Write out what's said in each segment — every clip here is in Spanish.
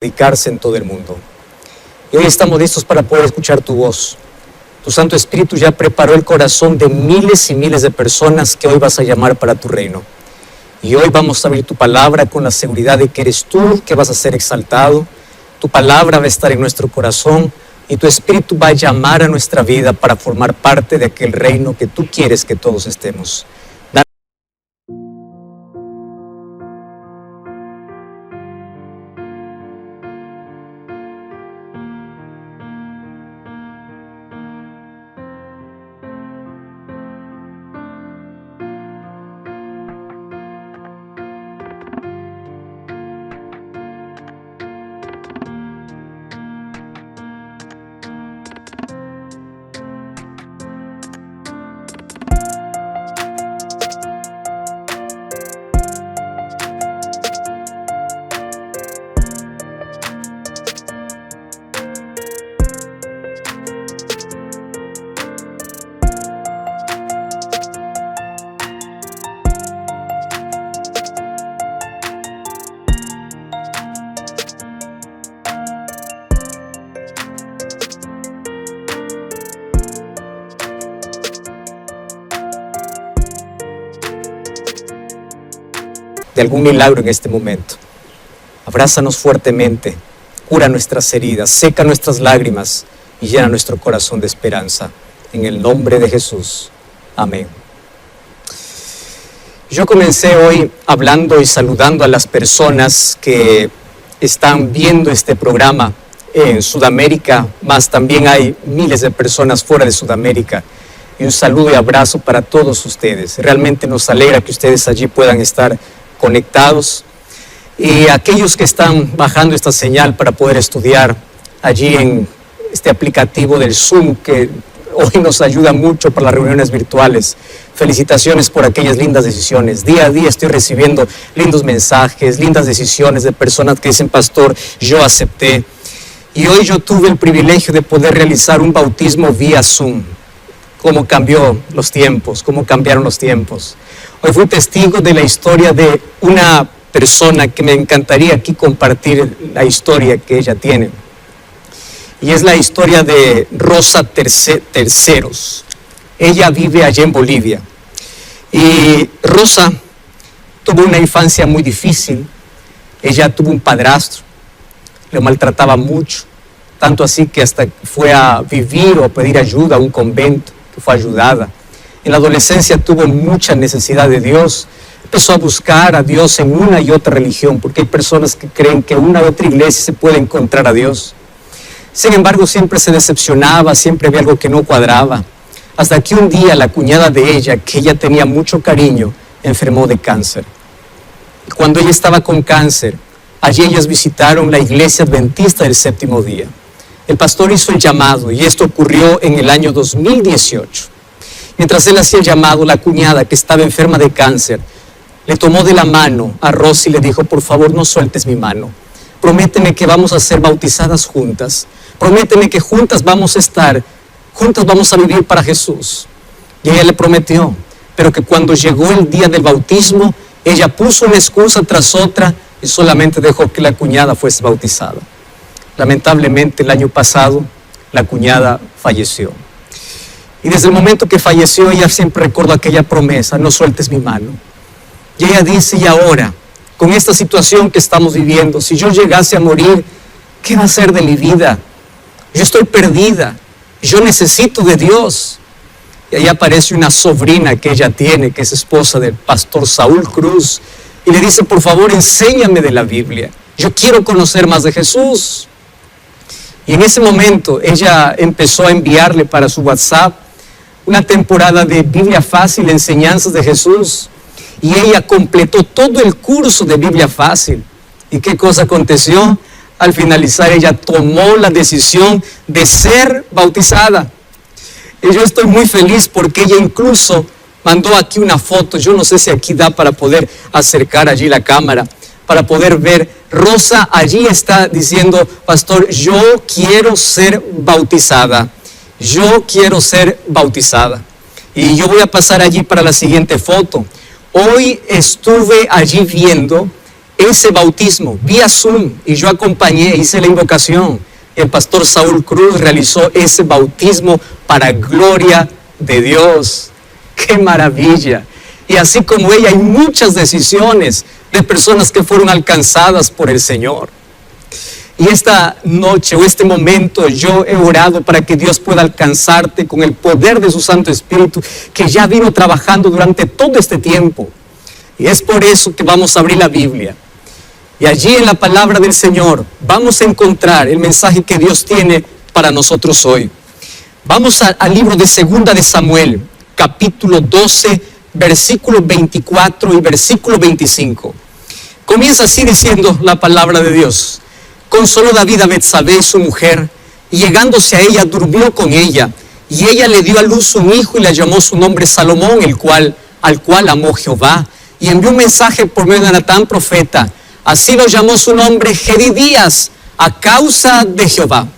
predicarse en todo el mundo. Y hoy estamos listos para poder escuchar tu voz. Tu Santo Espíritu ya preparó el corazón de miles y miles de personas que hoy vas a llamar para tu reino. Y hoy vamos a abrir tu palabra con la seguridad de que eres tú que vas a ser exaltado. Tu palabra va a estar en nuestro corazón y tu Espíritu va a llamar a nuestra vida para formar parte de aquel reino que tú quieres que todos estemos. De algún milagro en este momento. Abrázanos fuertemente, cura nuestras heridas, seca nuestras lágrimas y llena nuestro corazón de esperanza. En el nombre de Jesús. Amén. Yo comencé hoy hablando y saludando a las personas que están viendo este programa en Sudamérica, más también hay miles de personas fuera de Sudamérica. Y un saludo y abrazo para todos ustedes. Realmente nos alegra que ustedes allí puedan estar conectados, y aquellos que están bajando esta señal para poder estudiar allí en este aplicativo del Zoom que hoy nos ayuda mucho para las reuniones virtuales. Felicitaciones por aquellas lindas decisiones. Día a día estoy recibiendo lindos mensajes, lindas decisiones de personas que dicen: pastor, yo acepté. Y hoy yo tuve el privilegio de poder realizar un bautismo vía Zoom. Cómo cambió los tiempos, cómo cambiaron los tiempos. Hoy fui testigo de la historia de una persona que me encantaría aquí compartir la historia que ella tiene. Y es la historia de Rosa Terceros. Ella vive allá en Bolivia. Y Rosa tuvo una infancia muy difícil. Ella tuvo un padrastro, lo maltrataba mucho. Tanto así que hasta fue a vivir o a pedir ayuda a un convento, que fue ayudada. En la adolescencia tuvo mucha necesidad de Dios. Empezó a buscar a Dios en una y otra religión, porque hay personas que creen que en una u otra iglesia se puede encontrar a Dios. Sin embargo, siempre se decepcionaba, siempre había algo que no cuadraba. Hasta que un día la cuñada de ella, que ella tenía mucho cariño, enfermó de cáncer. Y cuando ella estaba con cáncer, allí ellos visitaron la iglesia adventista del séptimo día. El pastor hizo el llamado y esto ocurrió en el año 2018. Mientras él hacía el llamado, la cuñada, que estaba enferma de cáncer, le tomó de la mano a Rosy y le dijo: por favor, no sueltes mi mano. Prométeme que vamos a ser bautizadas juntas. Prométeme que juntas vamos a estar, juntas vamos a vivir para Jesús. Y ella le prometió, pero que cuando llegó el día del bautismo, ella puso una excusa tras otra y solamente dejó que la cuñada fuese bautizada. Lamentablemente, el año pasado, la cuñada falleció. Y desde el momento que falleció, ella siempre recordó aquella promesa: no sueltes mi mano. Y ella dice: y ahora, con esta situación que estamos viviendo, si yo llegase a morir, ¿qué va a ser de mi vida? Yo estoy perdida, yo necesito de Dios. Y ahí aparece una sobrina que ella tiene, que es esposa del pastor Saúl Cruz, y le dice: por favor, enséñame de la Biblia. Yo quiero conocer más de Jesús. Y en ese momento ella empezó a enviarle para su WhatsApp una temporada de Biblia Fácil, enseñanzas de Jesús. Y ella completó todo el curso de Biblia Fácil. ¿Y qué cosa aconteció? Al finalizar, ella tomó la decisión de ser bautizada. Y yo estoy muy feliz porque ella incluso mandó aquí una foto. Yo no sé si aquí da para poder acercar allí la cámara, para poder ver. Rosa allí está diciendo: pastor, yo quiero ser bautizada. Yo quiero ser bautizada. Y yo voy a pasar allí para la siguiente foto. Hoy estuve allí viendo ese bautismo vía Zoom y yo acompañé, hice la invocación. El pastor Saúl Cruz realizó ese bautismo para gloria de Dios. ¡Qué maravilla! Y así como ella, hay muchas decisiones de personas que fueron alcanzadas por el Señor. Y esta noche o este momento yo he orado para que Dios pueda alcanzarte con el poder de su Santo Espíritu, que ya vino trabajando durante todo este tiempo. Y es por eso que vamos a abrir la Biblia. Y allí en la palabra del Señor vamos a encontrar el mensaje que Dios tiene para nosotros hoy. Vamos al libro de Segunda de Samuel, capítulo 12, versículo 24 y versículo 25. Comienza así diciendo la palabra de Dios. Consoló David a Betsabé, su mujer, y llegándose a ella, durmió con ella. Y ella le dio a luz un hijo y le llamó su nombre Salomón, al cual amó Jehová. Y envió un mensaje por medio de Natán, profeta. Así lo llamó su nombre Jedidías, a causa de Jehová.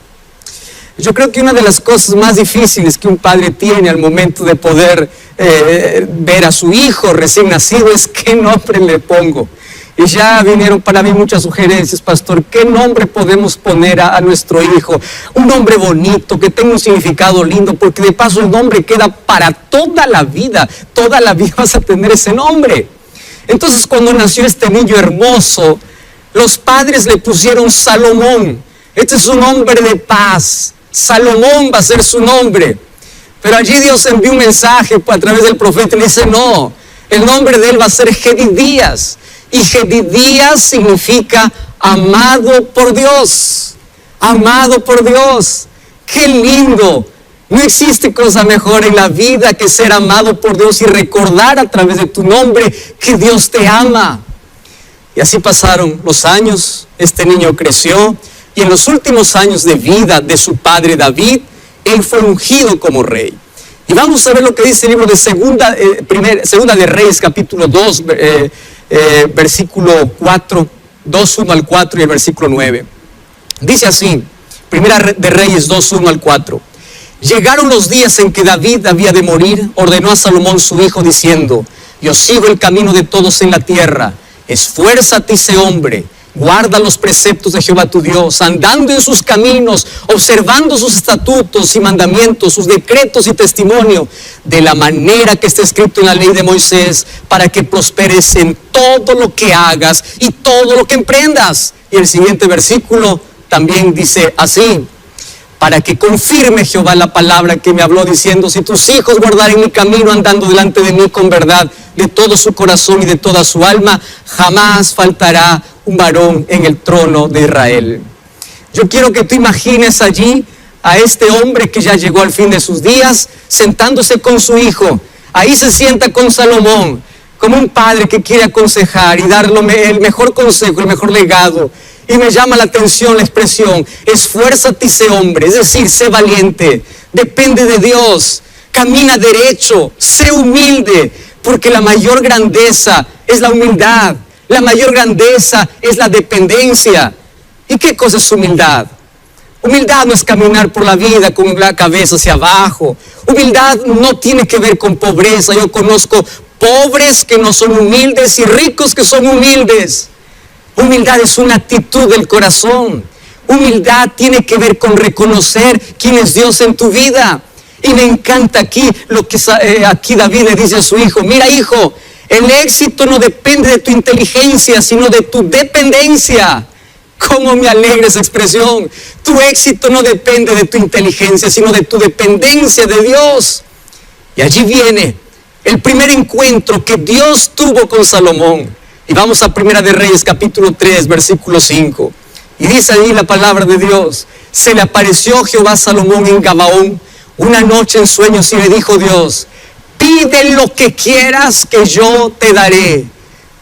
Yo creo que una de las cosas más difíciles que un padre tiene al momento de poder ver a su hijo recién nacido es qué nombre le pongo. Y ya vinieron para mí muchas sugerencias, pastor, ¿qué nombre podemos poner a nuestro hijo? Un nombre bonito, que tenga un significado lindo, porque de paso el nombre queda para toda la vida vas a tener ese nombre. Entonces cuando nació este niño hermoso, los padres le pusieron Salomón. Este es un nombre de paz, Salomón va a ser su nombre. Pero allí Dios envió un mensaje a través del profeta y le dice, no, el nombre de él va a ser Jedidías. Y Jedidías significa amado por Dios. Amado por Dios. ¡Qué lindo! No existe cosa mejor en la vida que ser amado por Dios y recordar a través de tu nombre que Dios te ama. Y así pasaron los años, este niño creció y en los últimos años de vida de su padre David, él fue ungido como rey. Y vamos a ver lo que dice el libro de Segunda de Reyes, capítulo 2, versículo 4, 2, 1 al 4 y el versículo 9. Dice así, Primera de Reyes 2, 1 al 4. Llegaron los días en que David había de morir, ordenó a Salomón su hijo diciendo, yo sigo el camino de todos en la tierra, esfuérzate y sé hombre, guarda los preceptos de Jehová tu Dios, andando en sus caminos, observando sus estatutos y mandamientos, sus decretos y testimonio, de la manera que está escrito en la ley de Moisés, para que prosperes en todo lo que hagas y todo lo que emprendas. Y el siguiente versículo también dice así, para que confirme Jehová la palabra que me habló diciendo, si tus hijos guardaren mi camino andando delante de mí con verdad, de todo su corazón y de toda su alma, jamás faltará un varón en el trono de Israel. Yo quiero que tú imagines allí a este hombre que ya llegó al fin de sus días, sentándose con su hijo. Ahí se sienta con Salomón, como un padre que quiere aconsejar y darle el mejor consejo, el mejor legado. Y me llama la atención la expresión, esfuérzate y sé hombre, es decir, sé valiente, depende de Dios, camina derecho, sé humilde, porque la mayor grandeza es la humildad, la mayor grandeza es la dependencia. ¿Y qué cosa es humildad? Humildad no es caminar por la vida con la cabeza hacia abajo. Humildad no tiene que ver con pobreza. Yo conozco pobres que no son humildes y ricos que son humildes. Humildad es una actitud del corazón. Humildad tiene que ver con reconocer quién es Dios en tu vida. Y me encanta aquí lo que aquí David le dice a su hijo, mira hijo, el éxito no depende de tu inteligencia, sino de tu dependencia. ¿Cómo me alegra esa expresión? Tu éxito no depende de tu inteligencia, sino de tu dependencia de Dios. Y allí viene el primer encuentro que Dios tuvo con Salomón. Y vamos a Primera de Reyes, capítulo 3, versículo 5. Y dice ahí la palabra de Dios. Se le apareció Jehová a Salomón en Gabaón una noche en sueños y le dijo Dios, pide lo que quieras que yo te daré.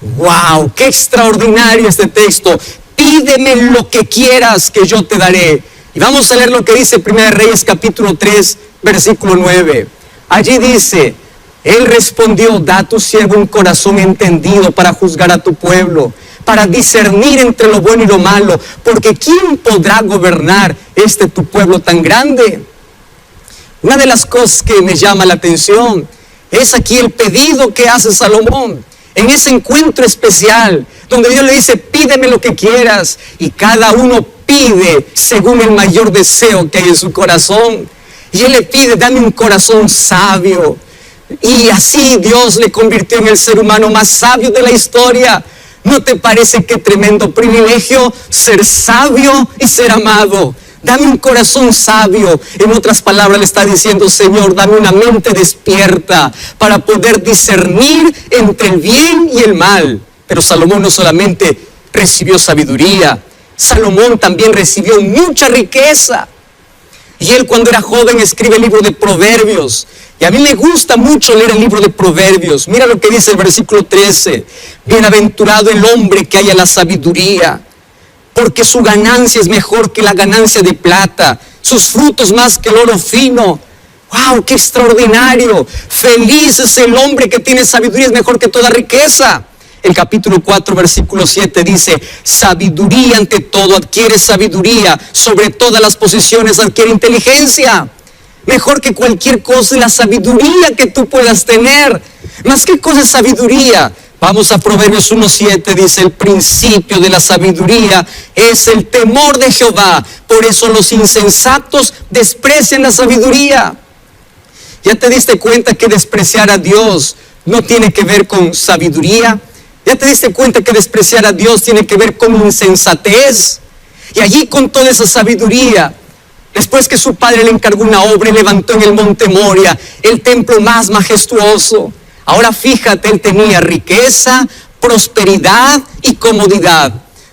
¡Wow! ¡Qué extraordinario este texto! Pídeme lo que quieras que yo te daré. Y vamos a leer lo que dice Primera de Reyes, capítulo 3, versículo 9. Allí dice, él respondió, da a tu siervo un corazón entendido para juzgar a tu pueblo, para discernir entre lo bueno y lo malo, porque ¿quién podrá gobernar tu pueblo tan grande? Una de las cosas que me llama la atención es aquí el pedido que hace Salomón. En ese encuentro especial donde Dios le dice, pídeme lo que quieras, y cada uno pide según el mayor deseo que hay en su corazón. Y Él le pide, dame un corazón sabio. Y así Dios le convirtió en el ser humano más sabio de la historia. ¿No te parece qué tremendo privilegio ser sabio y ser amado? Dame un corazón sabio. En otras palabras le está diciendo, Señor, dame una mente despierta para poder discernir entre el bien y el mal. Pero Salomón no solamente recibió sabiduría, Salomón también recibió mucha riqueza. Y él, cuando era joven, escribe el libro de Proverbios. Y a mí me gusta mucho leer el libro de Proverbios. Mira lo que dice el versículo 13. Bienaventurado el hombre que haya la sabiduría, porque su ganancia es mejor que la ganancia de plata, sus frutos más que el oro fino. ¡Wow! ¡Qué extraordinario! Feliz es el hombre que tiene sabiduría, es mejor que toda riqueza. El capítulo 4, versículo 7 dice, sabiduría ante todo, adquiere sabiduría, sobre todas las posesiones adquiere inteligencia. Mejor que cualquier cosa es la sabiduría que tú puedas tener. ¿Más qué cosa es sabiduría? Vamos a Proverbios 1:7, dice, el principio de la sabiduría es el temor de Jehová. Por eso los insensatos desprecian la sabiduría. ¿Ya te diste cuenta que despreciar a Dios no tiene que ver con sabiduría? ¿Ya te diste cuenta que despreciar a Dios tiene que ver con insensatez? Y allí, con toda esa sabiduría, después que su padre le encargó una obra y levantó en el monte Moria el templo más majestuoso. Ahora fíjate, él tenía riqueza, prosperidad y comodidad.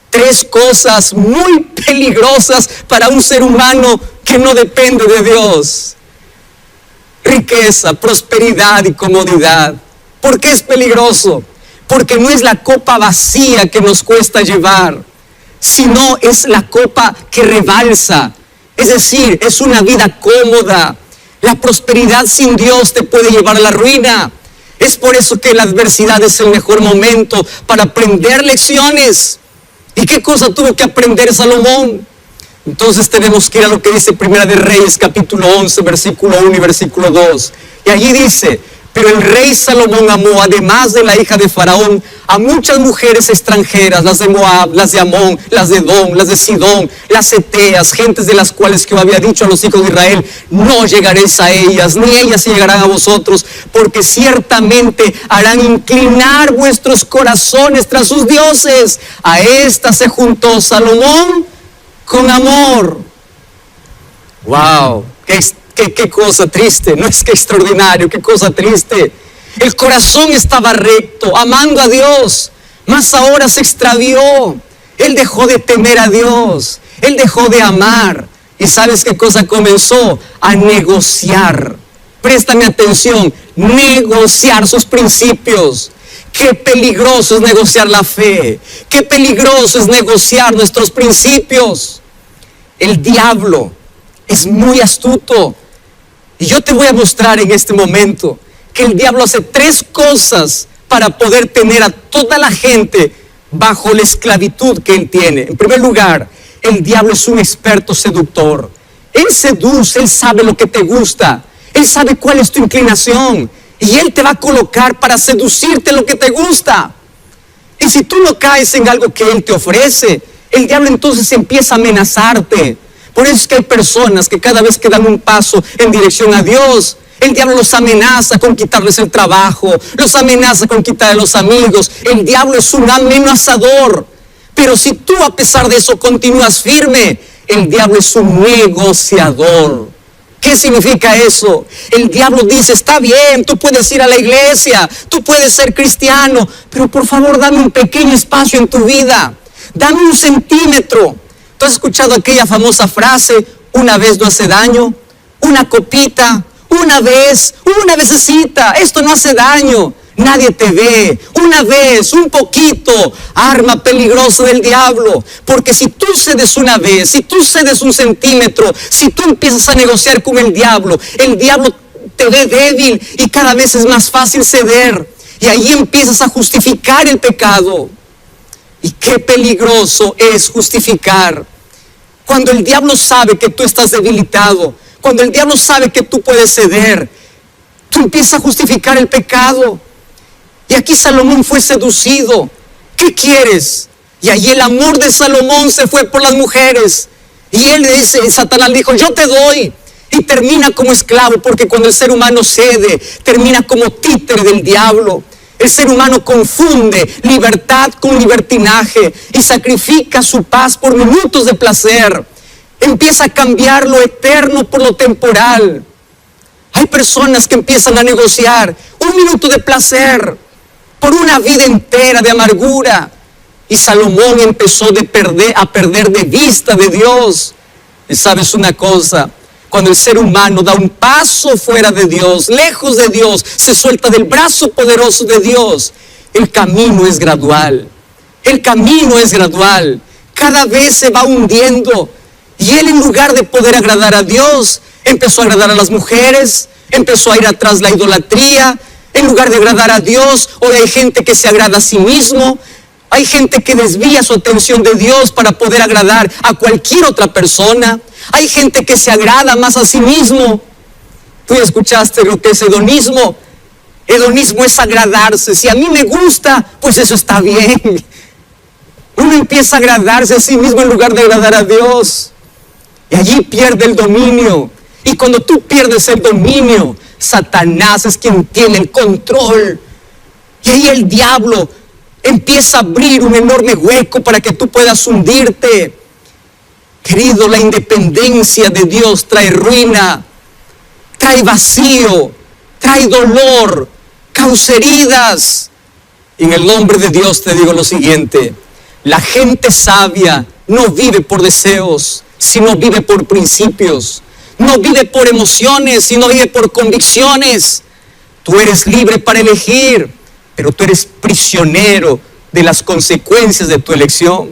Tres cosas muy peligrosas para un ser humano que no depende de Dios. Riqueza, prosperidad y comodidad. ¿Por qué es peligroso? Porque no es la copa vacía que nos cuesta llevar, sino es la copa que rebalsa. Es decir, es una vida cómoda. La prosperidad sin Dios te puede llevar a la ruina. Es por eso que la adversidad es el mejor momento para aprender lecciones. ¿Y qué cosa tuvo que aprender Salomón? Entonces tenemos que ir a lo que dice Primera de Reyes, capítulo 11, versículo 1 y versículo 2. Y allí dice, pero el rey Salomón amó, además de la hija de Faraón, a muchas mujeres extranjeras, las de Moab, las de Amón, las de Edom, las de Sidón, las eteas, gentes de las cuales Jehová había dicho a los hijos de Israel, no llegaréis a ellas, ni ellas llegarán a vosotros, porque ciertamente harán inclinar vuestros corazones tras sus dioses. A esta se juntó Salomón con amor. ¡Wow! Qué cosa triste, no es que extraordinario, qué cosa triste. El corazón estaba recto, amando a Dios, mas ahora se extravió. Él dejó de temer a Dios, él dejó de amar. ¿Y sabes qué cosa comenzó? A negociar. Préstame atención, negociar sus principios. Qué peligroso es negociar la fe, qué peligroso es negociar nuestros principios. El diablo es muy astuto. Y yo te voy a mostrar en este momento que el diablo hace tres cosas para poder tener a toda la gente bajo la esclavitud que él tiene. En primer lugar, el diablo es un experto seductor. Él seduce, él sabe lo que te gusta, él sabe cuál es tu inclinación y él te va a colocar para seducirte lo que te gusta. Y si tú no caes en algo que él te ofrece, el diablo entonces empieza a amenazarte. Por eso es que hay personas que cada vez que dan un paso en dirección a Dios, el diablo los amenaza con quitarles el trabajo, los amenaza con quitarles los amigos. El diablo es un amenazador. Pero si tú, a pesar de eso, continúas firme, el diablo es un negociador. ¿Qué significa eso? El diablo dice, está bien, tú puedes ir a la iglesia, tú puedes ser cristiano, pero por favor dame un pequeño espacio en tu vida, dame un centímetro. ¿Tú has escuchado aquella famosa frase, una vez no hace daño? Una copita, una vececita, esto no hace daño, nadie te ve, una vez, un poquito, arma peligrosa del diablo. Porque si tú cedes una vez, si tú cedes un centímetro, si tú empiezas a negociar con el diablo te ve débil y cada vez es más fácil ceder. Y ahí empiezas a justificar el pecado. Y qué peligroso es justificar. Cuando el diablo sabe que tú estás debilitado, cuando el diablo sabe que tú puedes ceder, tú empiezas a justificar el pecado. Y aquí Salomón fue seducido. ¿qué quieres? Y allí el amor de Salomón se fue por las mujeres. Y él le dice, Satanás le dijo, yo te doy. Y termina como esclavo, porque cuando el ser humano cede, termina como títere del diablo. El ser humano confunde libertad con libertinaje y sacrifica su paz por minutos de placer. Empieza a cambiar lo eterno por lo temporal. Hay personas que empiezan a negociar un minuto de placer por una vida entera de amargura. Y Salomón empezó a perder de vista de Dios. Y sabes una cosa, cuando el ser humano da un paso fuera de Dios, lejos de Dios, se suelta del brazo poderoso de Dios, el camino es gradual. El camino es gradual. Cada vez se va hundiendo. Y él, en lugar de poder agradar a Dios, empezó a agradar a las mujeres, empezó a ir atrás la idolatría. En lugar de agradar a Dios, hoy hay gente que se agrada a sí mismo. Hay gente que desvía su atención de Dios para poder agradar a cualquier otra persona. Hay gente que se agrada más a sí mismo. Tú ya escuchaste lo que es hedonismo. Hedonismo es agradarse. Si a mí me gusta, pues eso está bien. Uno empieza a agradarse a sí mismo en lugar de agradar a Dios. Y allí pierde el dominio. Y cuando tú pierdes el dominio, Satanás es quien tiene el control. Y ahí el diablo empieza a abrir un enorme hueco para que tú puedas hundirte. Querido, la independencia de Dios trae ruina, trae vacío, trae dolor, causa heridas. Y en el nombre de Dios te digo lo siguiente: la gente sabia no vive por deseos, sino vive por principios. No vive por emociones, sino vive por convicciones. Tú eres libre para elegir, pero tú eres prisionero de las consecuencias de tu elección.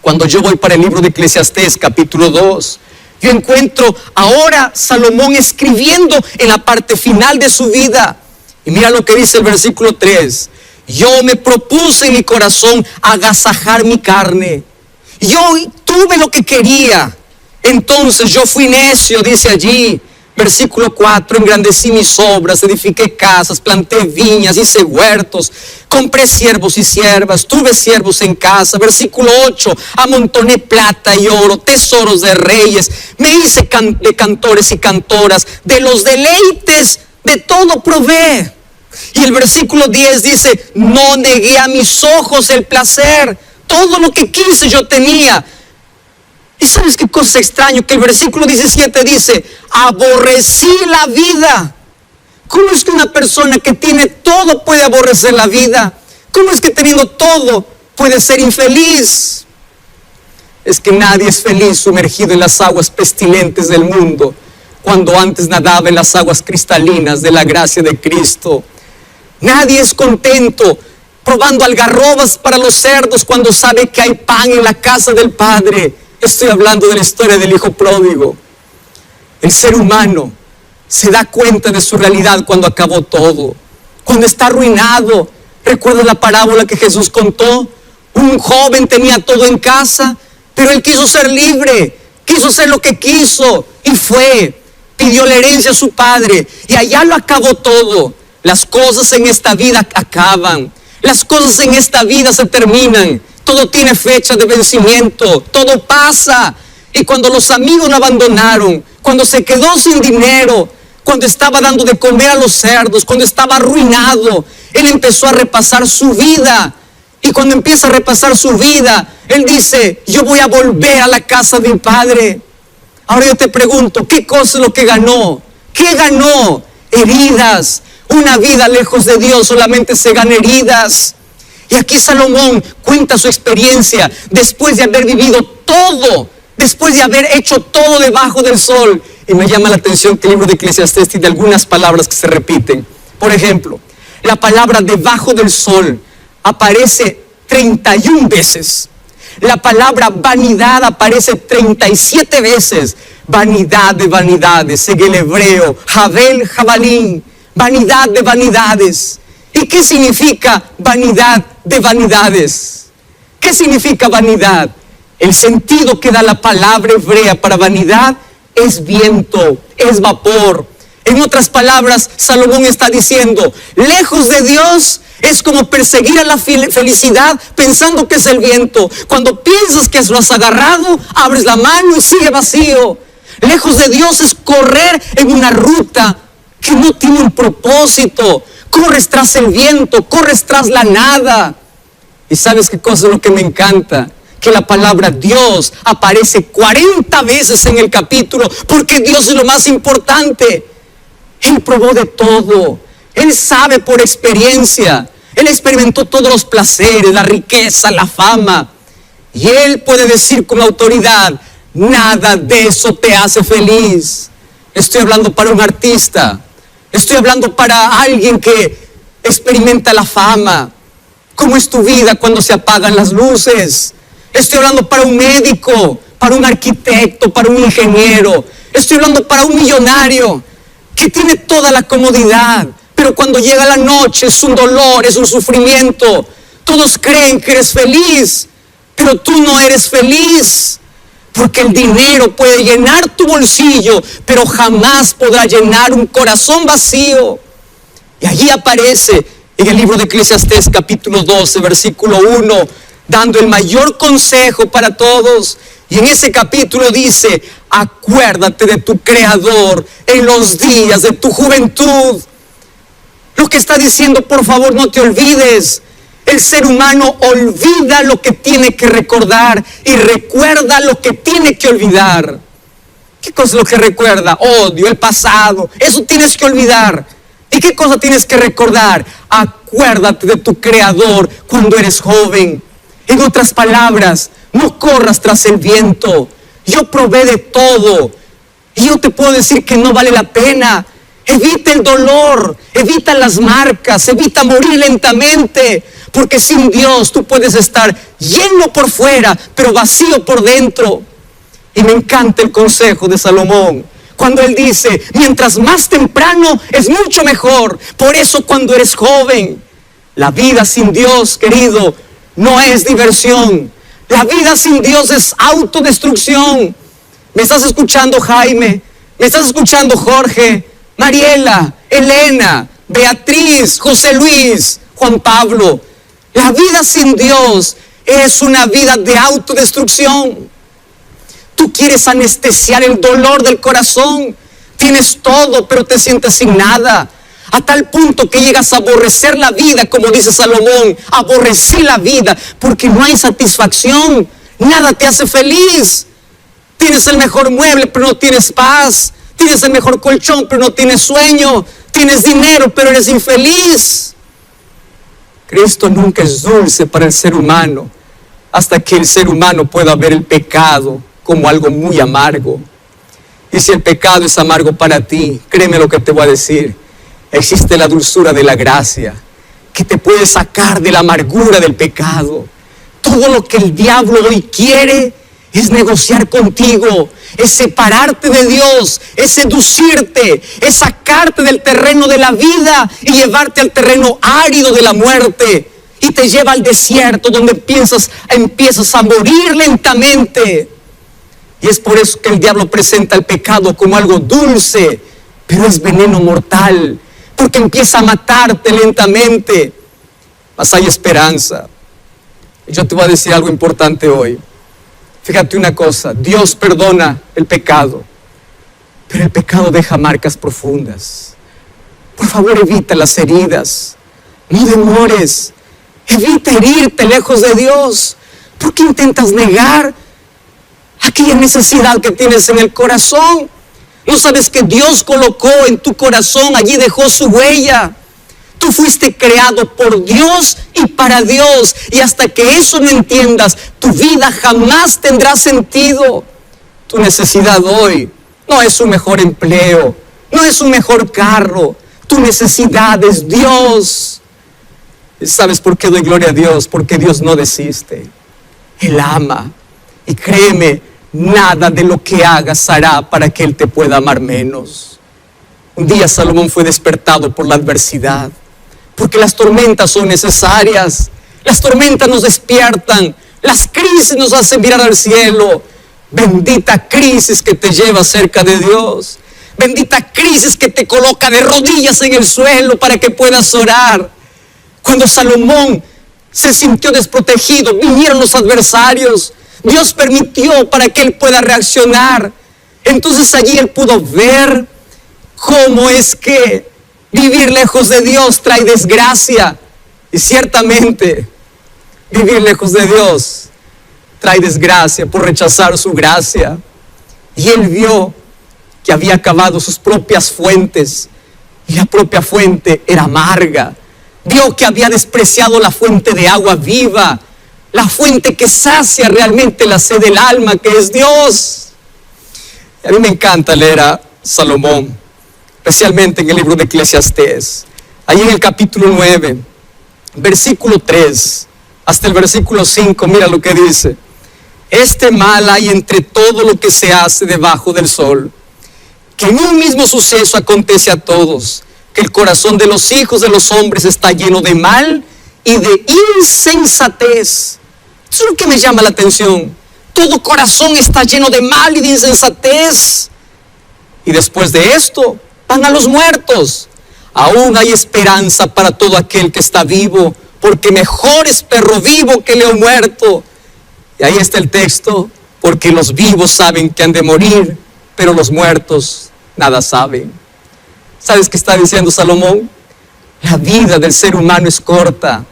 Cuando yo voy para el libro de Eclesiastés, capítulo 2, yo encuentro ahora Salomón escribiendo en la parte final de su vida. Y mira lo que dice el versículo 3. Yo me propuse en mi corazón agasajar mi carne. Yo tuve lo que quería. Entonces yo fui necio, dice allí. Versículo 4, engrandecí mis obras, edifiqué casas, planté viñas, hice huertos, compré siervos y siervas, tuve siervos en casa. Versículo 8, amontoné plata y oro, tesoros de reyes, me hice de cantores y cantoras, de los deleites de todo probé. Y el versículo 10 dice, no negué a mis ojos el placer, todo lo que quise yo tenía. ¿Y sabes qué cosa extraña? Que el versículo 17 dice, aborrecí la vida. ¿Cómo es que una persona que tiene todo puede aborrecer la vida? ¿Cómo es que teniendo todo puede ser infeliz? Es que nadie es feliz sumergido en las aguas pestilentes del mundo, cuando antes nadaba en las aguas cristalinas de la gracia de Cristo. Nadie es contento probando algarrobas para los cerdos cuando sabe que hay pan en la casa del Padre. Estoy hablando de la historia del hijo pródigo. El ser humano se da cuenta de su realidad cuando acabó todo, cuando está arruinado. ¿Recuerda la parábola que Jesús contó? Un joven tenía todo en casa, pero él quiso ser libre, quiso hacer lo que quiso y fue, pidió la herencia a su padre y allá lo acabó todo. Las cosas en esta vida acaban, las cosas en esta vida se terminan. Todo tiene fecha de vencimiento, todo pasa. Y cuando los amigos lo abandonaron, cuando se quedó sin dinero, cuando estaba dando de comer a los cerdos, cuando estaba arruinado, él empezó a repasar su vida. Y cuando empieza a repasar su vida, él dice, yo voy a volver a la casa de mi padre. Ahora yo te pregunto, ¿qué cosa es lo que ganó? ¿Qué ganó? Heridas. Una vida lejos de Dios solamente se gana heridas. Y aquí Salomón cuenta su experiencia después de haber vivido todo, después de haber hecho todo debajo del sol. Y me llama la atención que el libro de Eclesiastés tiene algunas palabras que se repiten. Por ejemplo, la palabra debajo del sol aparece 31 veces. La palabra vanidad aparece 37 veces. Vanidad de vanidades, en el hebreo, Jabel, Jabalín, vanidad de vanidades. ¿Y qué significa vanidad de vanidades? ¿Qué significa vanidad? El sentido que da la palabra hebrea para vanidad es viento, es vapor. En otras palabras, Salomón está diciendo, lejos de Dios es como perseguir a la felicidad pensando que es el viento. Cuando piensas que lo has agarrado, abres la mano y sigue vacío. Lejos de Dios es correr en una ruta que no tiene un propósito. Corres tras el viento, corres tras la nada. ¿Y sabes qué cosa es lo que me encanta? Que la palabra Dios aparece 40 veces en el capítulo, porque Dios es lo más importante. Él probó de todo. Él sabe por experiencia. Él experimentó todos los placeres, la riqueza, la fama. Y Él puede decir con autoridad, nada de eso te hace feliz. Estoy hablando para un artista. Estoy hablando para alguien que experimenta la fama. ¿Cómo es tu vida cuando se apagan las luces? Estoy hablando para un médico, para un arquitecto, para un ingeniero. Estoy hablando para un millonario que tiene toda la comodidad, pero cuando llega la noche es un dolor, es un sufrimiento. Todos creen que eres feliz, pero tú no eres feliz, porque el dinero puede llenar tu bolsillo, pero jamás podrá llenar un corazón vacío. Y allí aparece en el libro de Eclesiastés capítulo 12, versículo 1, dando el mayor consejo para todos. Y en ese capítulo dice, acuérdate de tu Creador en los días de tu juventud. Lo que está diciendo, por favor, no te olvides. El ser humano olvida lo que tiene que recordar y recuerda lo que tiene que olvidar. ¿Qué cosa es lo que recuerda? Odio, el pasado. Eso tienes que olvidar. ¿Y qué cosa tienes que recordar? Acuérdate de tu Creador cuando eres joven. En otras palabras, no corras tras el viento. Yo probé de todo. Y yo te puedo decir que no vale la pena. Evita el dolor, evita las marcas, evita morir lentamente. Porque sin Dios tú puedes estar lleno por fuera, pero vacío por dentro. Y me encanta el consejo de Salomón, cuando él dice, mientras más temprano es mucho mejor. Por eso cuando eres joven, la vida sin Dios, querido, no es diversión. La vida sin Dios es autodestrucción. ¿Me estás escuchando, Jaime? ¿Me estás escuchando, Jorge? Mariela, Elena, Beatriz, José Luis, Juan Pablo. La vida sin Dios es una vida de autodestrucción. Tú quieres anestesiar el dolor del corazón. Tienes todo, pero te sientes sin nada. A tal punto que llegas a aborrecer la vida, como dice Salomón. Aborrecí la vida porque no hay satisfacción. Nada te hace feliz. Tienes el mejor mueble, pero no tienes paz. Tienes el mejor colchón, pero no tienes sueño. Tienes dinero, pero eres infeliz. Cristo nunca es dulce para el ser humano, hasta que el ser humano pueda ver el pecado como algo muy amargo. Y si el pecado es amargo para ti, créeme lo que te voy a decir, existe la dulzura de la gracia, que te puede sacar de la amargura del pecado. Todo lo que el diablo hoy quiere es negociar contigo, es separarte de Dios, es seducirte, es sacarte del terreno de la vida y llevarte al terreno árido de la muerte. Y te lleva al desierto donde empiezas a morir lentamente. Y es por eso que el diablo presenta el pecado como algo dulce, pero es veneno mortal, porque empieza a matarte lentamente. Mas hay esperanza. Yo te voy a decir algo importante hoy. Fíjate una cosa, Dios perdona el pecado, pero el pecado deja marcas profundas. Por favor, evita las heridas, no demores, evita herirte lejos de Dios. ¿Por qué intentas negar aquella necesidad que tienes en el corazón? ¿No sabes que Dios colocó en tu corazón, allí dejó su huella? Tú fuiste creado por Dios y para Dios. Y hasta que eso no entiendas, tu vida jamás tendrá sentido. Tu necesidad hoy no es un mejor empleo, no es un mejor carro. Tu necesidad es Dios. ¿Y sabes por qué doy gloria a Dios? Porque Dios no desiste. Él ama. Y créeme, nada de lo que hagas hará para que Él te pueda amar menos. Un día Salomón fue despertado por la adversidad. Porque las tormentas son necesarias. Las tormentas nos despiertan. Las crisis nos hacen mirar al cielo. Bendita crisis que te lleva cerca de Dios. bendita crisis que te coloca de rodillas en el suelo para que puedas orar. Cuando Salomón se sintió desprotegido, vinieron los adversarios, Dios permitió para que él pueda reaccionar. Entonces allí él pudo ver cómo es que vivir lejos de Dios trae desgracia. Y ciertamente vivir lejos de Dios trae desgracia por rechazar su gracia. Y él vio que había acabado sus propias fuentes, y la propia fuente era amarga. Vio que había despreciado la fuente de agua viva, la fuente que sacia realmente la sed del alma, que es Dios. Y a mí me encanta leer a Salomón, especialmente en el libro de Eclesiastés. Ahí en el capítulo 9, versículo 3, hasta el versículo 5, mira lo que dice. Este mal hay entre todo lo que se hace debajo del sol, que en un mismo suceso acontece a todos, que el corazón de los hijos de los hombres está lleno de mal y de insensatez. Eso es lo que me llama la atención. Todo corazón está lleno de mal y de insensatez. Y después de esto, van a los muertos. Aún hay esperanza para todo aquel que está vivo, porque mejor es perro vivo que león muerto. Y ahí está el texto, porque los vivos saben que han de morir, pero los muertos nada saben. ¿Sabes qué está diciendo Salomón? La vida del ser humano es corta.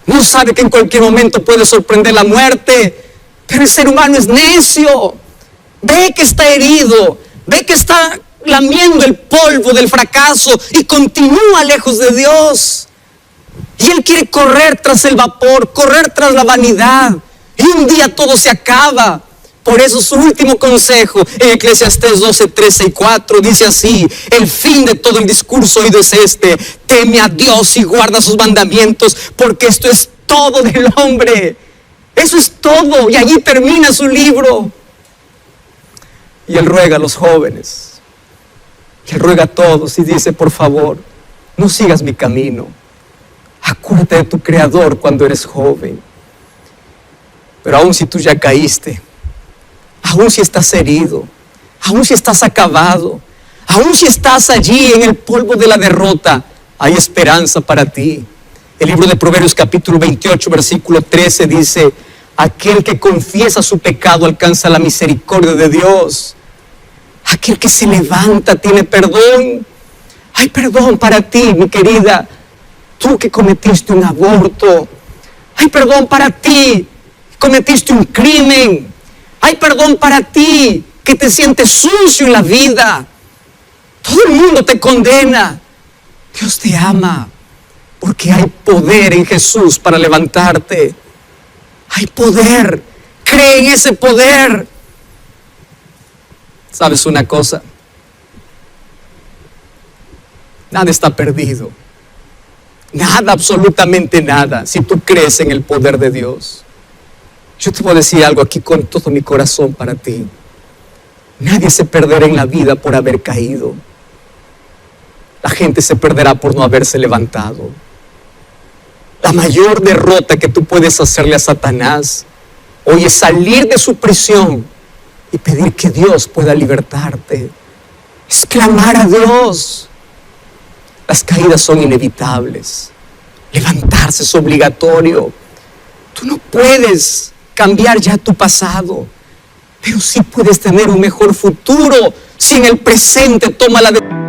No sabe que en cualquier momento puede sorprender la muerte, pero el ser humano es necio. Ve que está herido, ve que está lamiendo el polvo del fracaso y continúa lejos de Dios. Y él quiere correr tras el vapor, correr tras la vanidad. Y un día todo se acaba. Por eso su último consejo en Eclesiastés 12, 13 y 4 dice así: el fin de todo el discurso oído es este: teme a Dios y guarda sus mandamientos, porque esto es todo del hombre. Eso es todo. Y allí termina su libro. Y él ruega a los jóvenes, y él ruega a todos y dice: por favor, no sigas mi camino. Acuérdate de tu Creador cuando eres joven. Pero aún si tú ya caíste, aún si estás herido, aún si estás acabado, aún si estás allí en el polvo de la derrota, hay esperanza para ti. El libro de Proverbios capítulo 28, versículo 13 dice: aquel que confiesa su pecado alcanza la misericordia de Dios. Aquel que se levanta tiene perdón. Hay perdón para ti, mi querida, tú que cometiste un aborto. Hay perdón para ti, cometiste un crimen. Hay perdón para ti, que te sientes sucio en la vida. Todo el mundo te condena. Dios te ama, porque hay poder en Jesús para levantarte. Hay poder. Cree en ese poder. ¿Sabes una cosa? Nada está perdido. Nada, absolutamente nada, si tú crees en el poder de Dios. Yo te voy a decir algo aquí con todo mi corazón para ti. Nadie se perderá en la vida por haber caído. La gente se perderá por no haberse levantado. La mayor derrota que tú puedes hacerle a Satanás hoy es salir de su prisión y pedir que Dios pueda libertarte. Es clamar a Dios. Las caídas son inevitables. Levantarse es obligatorio. Tú no puedes cambiar ya tu pasado, pero sí puedes tener un mejor futuro si en el presente toma la decisión.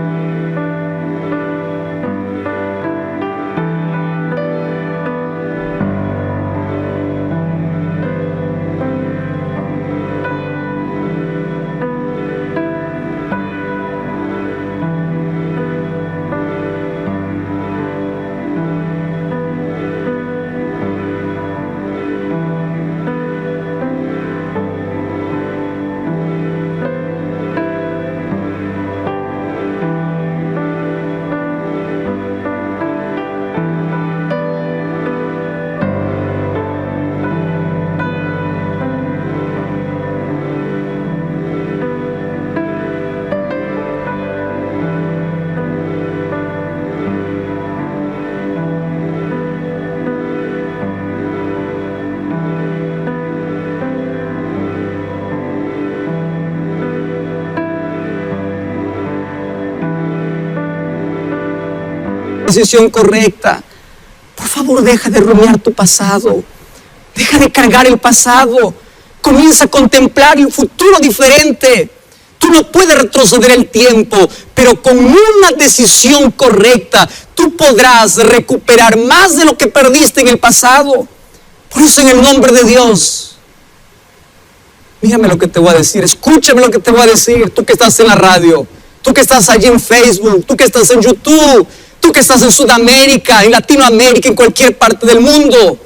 decisión correcta. Por favor, deja de rumiar tu pasado. Deja de cargar el pasado. Comienza a contemplar el futuro diferente. Tú no puedes retroceder el tiempo, pero con una decisión correcta, tú podrás recuperar más de lo que perdiste en el pasado. Por eso, en el nombre de Dios, mírame lo que te voy a decir, escúchame lo que te voy a decir, tú que estás en la radio, tú que estás allí en Facebook, tú que estás en YouTube, tú que estás en Sudamérica, en Latinoamérica, en cualquier parte del mundo.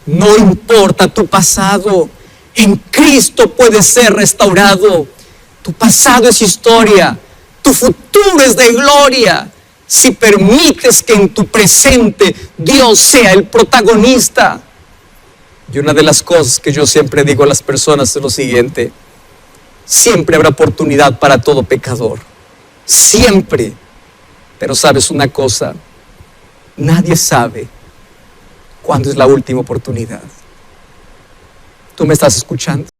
No importa tu pasado, en Cristo puede ser restaurado. Tu pasado es historia, tu futuro es de gloria, si permites que en tu presente Dios sea el protagonista. Y una de las cosas que yo siempre digo a las personas es lo siguiente: siempre habrá oportunidad para todo pecador, siempre. Pero sabes una cosa, nadie sabe cuándo es la última oportunidad. ¿Tú me estás escuchando?